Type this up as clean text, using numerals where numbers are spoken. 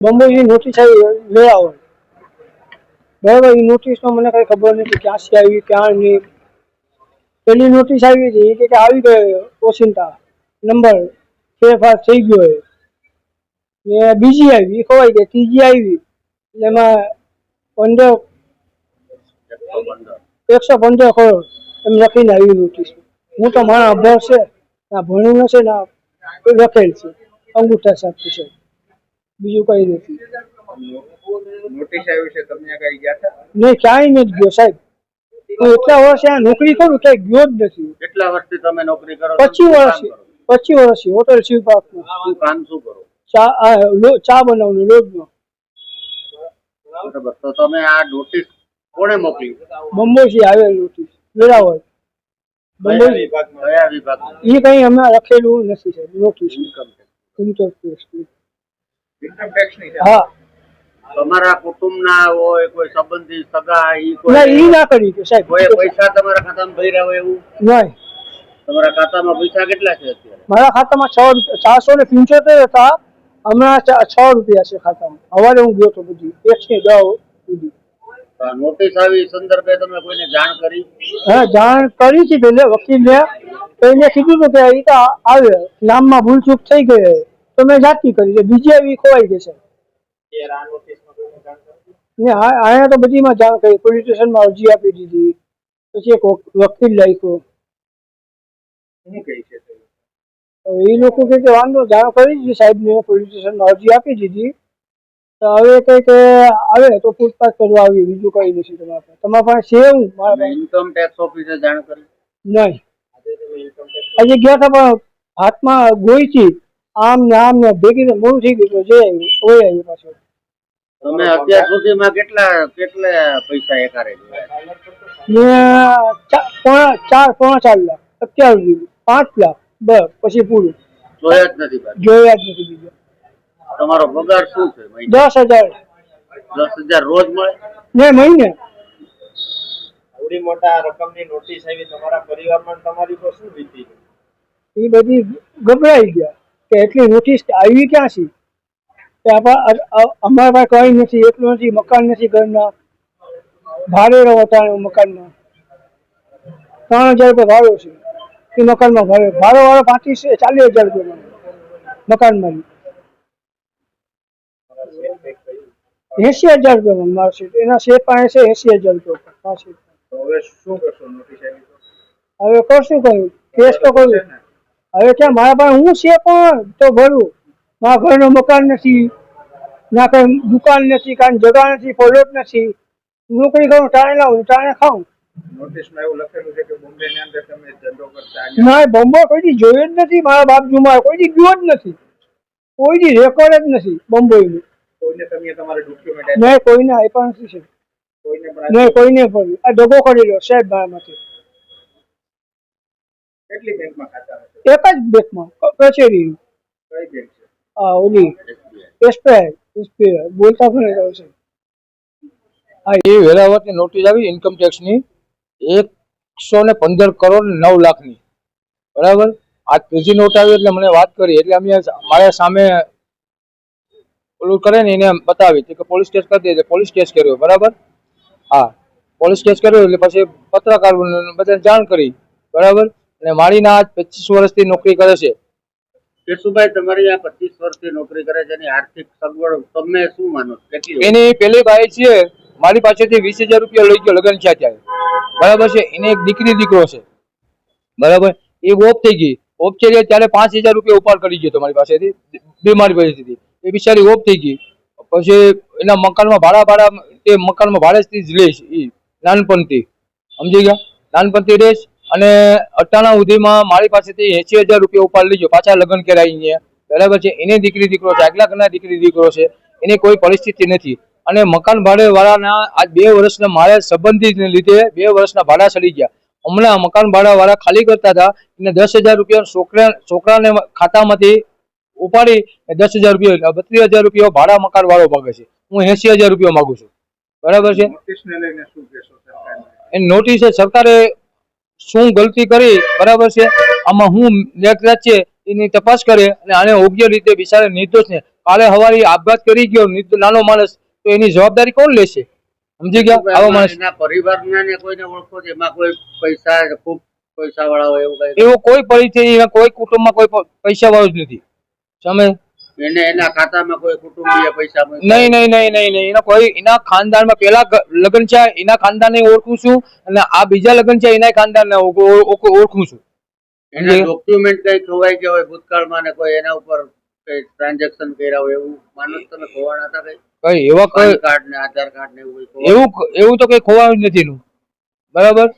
બંબોની notice આવી લઈ આવો બરાબર। એ નોટિસનો મને કઈ ખબર નથી ક્યાંથી આવી ક્યાં નહીં। પેલી નોટિસ આવી હતી એ કે આવી ગયો ઓચિંતા નંબર ફેરફાર થઈ ગયો ને બીજી આવી એ ખવાઈ ગઈ ત્રીજી આવી એટલે એમાં 115 કરોડ એમ લખીને આવી નોટિસ। હું તો મારા અભ્યાસ છે ના ભણ્યું છે ના લખેલ છે અંગૂઠા સાથે છે બીજું કઈ નથી। નોટિસ આવી છે તમને કઈ ગયા હતા? નહીં ક્યાંય નથી ગયો સાહેબ। હું એટલા વર્ષ આ નોકરી કરું ક્યાંય ગયો જ નથી। કેટલા વર્ષથી તમે નોકરી કરો? 25 વર્ષથી હોટલ શિવ પાર્કમાં। શું કામ શું કરો? ચા બનાવવાનું રોજનો। બરાબર, તો તમે આ નોટિસ કોણે મોકલી? બંબોથી આવેલ નોટિસ વેરાવળ બંબોઈ કયા વિભાગમાં? એ કઈ અમે લખેલું નથી સાહેબ નોટિસ ઇન્કમ ટેક્સ ની? હા તમારા કુટુંબના હોય કોઈ સંબંધી સગા ઈ ના કોઈ ઈ ના કરી કે સાહેબ કોઈ પૈસા તમારા ખાતામાં ભર્યા હોય એવું? નહીં તમારા ખાતામાં પૈસા કેટલા છે અત્યારે? મારા ખાતામાં 475 હતા હમણાં 6 રૂપિયા છે ખાતામાં। હવારે હું ગયો તો બધી 110 સુધી। નોટિસ આવી સંદર્ભે તમે કોઈને જાણ કરી? હા જાણ કરી હતી પેલે વકીલને તો એને કીધું હતું કે એ તો આવે નામમાં ભૂલચૂક થઈ ગઈ તો મેં જાતી કરી છે બીજી એવી ખોવાઈ ગઈ છે ને અહીંયા તો બધીમાં જાણ કરી પોલીસ સ્ટેશનમાં અરજી આપી દીધી પછી એક વકીલ લાગ્યો એ લોકો કે વાંધો જાણ કરી દીધી સાહેબને પોલીસ સ્ટેશનમાં અરજી આપી દીધી તો હવે કઈ કે આવે તો પૂછતાછ કરવા આવી બીજું કઈ નથી તમારા પાસે છે હું ઇન્કમ ટેક્સ ઓફિસે જાણ કરી? નહીં આજે ગયા હતા પણ હાથમાં ગોઈથી આમ ને ભેગી મોડું થઈ ગયું જે હોય આવ્યું પાછું। તમે અત્યાર સુધીમાં કેટલા પૈસા એકારે ને 4.5 લાખ અત્યાર સુધી 5 લાખ બસ પછી પૂરું જોયા જ નથી? જોયા જ નથી બીજા। તમારો પગાર શું છે? 10,000 રોજ મળે ને મહિને? આવડી મોટા રકમની નોટિસ આવી તમારા પરિવારમાં તમારી પર શું વીતી? એ બધી ગભરાઈ ગયા કે એટલી નોટિસ આવી ક્યાં છે અમારા પાસે કઈ નથી એટલું નથી મકાન નથી ઘરના ભાડે રહો હતા મકાનમાં 3,000 રૂપિયા ભાડો છે એ મકાનમાં ભાડો વાળો 40,000 રૂપિયા મકાનમાં 80,000 રૂપિયા માર્કશીટ એના શેઠ પાસે છે 80,000 રૂપિયા માર્કશીટ। હવે શું કરશો? નોટિસ આવી હવે કરશું કયું કેસ તો કરું હવે ક્યાં મારા પાસે હું છે પણ તો ભરું મારા ઘરનું મકાન નથી ના કઈ દુકાન નથી કાંઈ જગા નથી પ્લોટ નથી નોકરી કરું ટાણે લાવું ટાણે ખાઉં। નોટિસમાં એવું લખેલું છે કે બોમ્બેની અંદર તમે ધંધો કરતા? ના બોમ્બે કોઈથી જોયો જ નથી મારા બાપ જુમાર કોઈથી ગયો જ નથી કોઈથી રેકોર્ડ જ નથી બોમ્બેનું। કોઈને તમે તમારા ડોક્યુમેન્ટ નહીં કોઈને આપ્યા નથી છે નહીં કોઈને પણ આ દગો કરેલો સાહેબ મારામાંથી। કેટલી બેંકમાં ખાતા હશે? એક જ બેંકમાં કચેરી કઈ બેંક છે? ઓલી એસબીઆઈ બોલતા પણ છે। હા એ વેરાવળની નોટિસ આવી ઇન્કમ ટેક્સની 115 કરોડ 9 લાખની બરાબર। આ ત્રીજી નોટ આવી એટલે મને વાત કરી એટલે અમે મારા સામે ઓલું કરે ને એને બતાવી કે પોલીસ કેસ કરી દે પોલીસ કેસ કર્યો બરાબર। હા પોલીસ કેસ કર્યો એટલે પછી પત્રકાર બધાને જાણ કરી બરાબર અને મારીના આજ 25 વર્ષથી નોકરી કરે છે। કેશુભાઈ તમારી આ 25 વર્ષથી નોકરી કરે છે એની આર્થિક સગવડ તમે શું માનો? એની પેલી ભાઈ છે મારી પાસેથી 20,000 રૂપિયા લઈ ગયો લગ્ન થયા ત્યારે બરાબર છે। એને એક દીકરો છે બરાબર એ ઓફ થઈ ગઈ ઓફ થઈ ત્યારે 5,000 રૂપિયા ઉપાડ કરી ગયો તમારી પાસેથી બીમારી પરિસ્થિતિ એ બિચારી ઓફ થઈ ગઈ પછી એના મકાનમાં ભાડા એ મકાનમાં ભાડેથી જ લે છે એ નાનપણથી સમજી ગયા નાનપણથી રહે અને અટાણા સુધીમાં મારી પાસેથી 80,000 રૂપિયા ઉપાડ લઈ ગયો પાછા લગ્ન કરાવી બરાબર છે। એની દીકરો છે આગલા ઘરના દીકરો છે એની કોઈ પરિસ્થિતિ નથી અને મકાન ભાડે વાળાના આજ 2 વર્ષના મારે સંબંધીને લીધે 2 વર્ષના ભાડા ચડી ગયા। હમણાં મકાન ભાડા વાળા ખાલી કરતા હતા એને 10,000 રૂપિયા છોકરાને ખાતામાંથી ઉપાડી 10,000 રૂપિયા 32,000 રૂપિયા ભાડા મકાન વાળો ભાગે છે હું 80,000 રૂપિયા માંગુ છું બરાબર છે। એની નોટિસ સરકારે શું ગલતી કરી બરાબર છે આમાં હું નેકરાજ છે એની તપાસ કરે અને આને યોગ્ય રીતે બિચારે નિર્દોષ ને કાલે સવારે આપઘાત કરી ગયો નાનો માણસ તો એની જવાબદારી કોણ લેશે? સમજી ગયા? આવો માણસ એના પરિવારના ને કોઈને ઓળખો છો? એમાં કોઈ પૈસા ખૂબ પૈસા વાળા હોય એવું કઈ? એવો કોઈ પરિચય કોઈ કુટુંબમાં કોઈ પૈસા વાળો જ નથી. સમજ? એને એના ખાતામાં કોઈ કુટુંબીય પૈસા નહીં નહીં નહીં નહીં નહીં એના કોઈ એના ખાનદાનમાં પેલા લગ્ન છે એના ખાનદાનને ઓળખું છું અને આ બીજા લગ્ન છે એના ખાનદાનને ઓળખું છું. એના ડોક્યુમેન્ટ કઈ ખોવાઈ ગયા હોય ભૂતકાળમાં ને કોઈ એના ઉપર કઈ ટ્રાન્ઝેક્શન કર્યા હોય એવું માનો છો તમે? ખોવાણા હતા કઈ? કઈ એવા પાન કઈ કાર્ડ ને આધાર કાર્ડ ને એવું કઈ ખોવાયું? એવું તો કઈ ખોવાનું જ નથી એનું. બરાબર?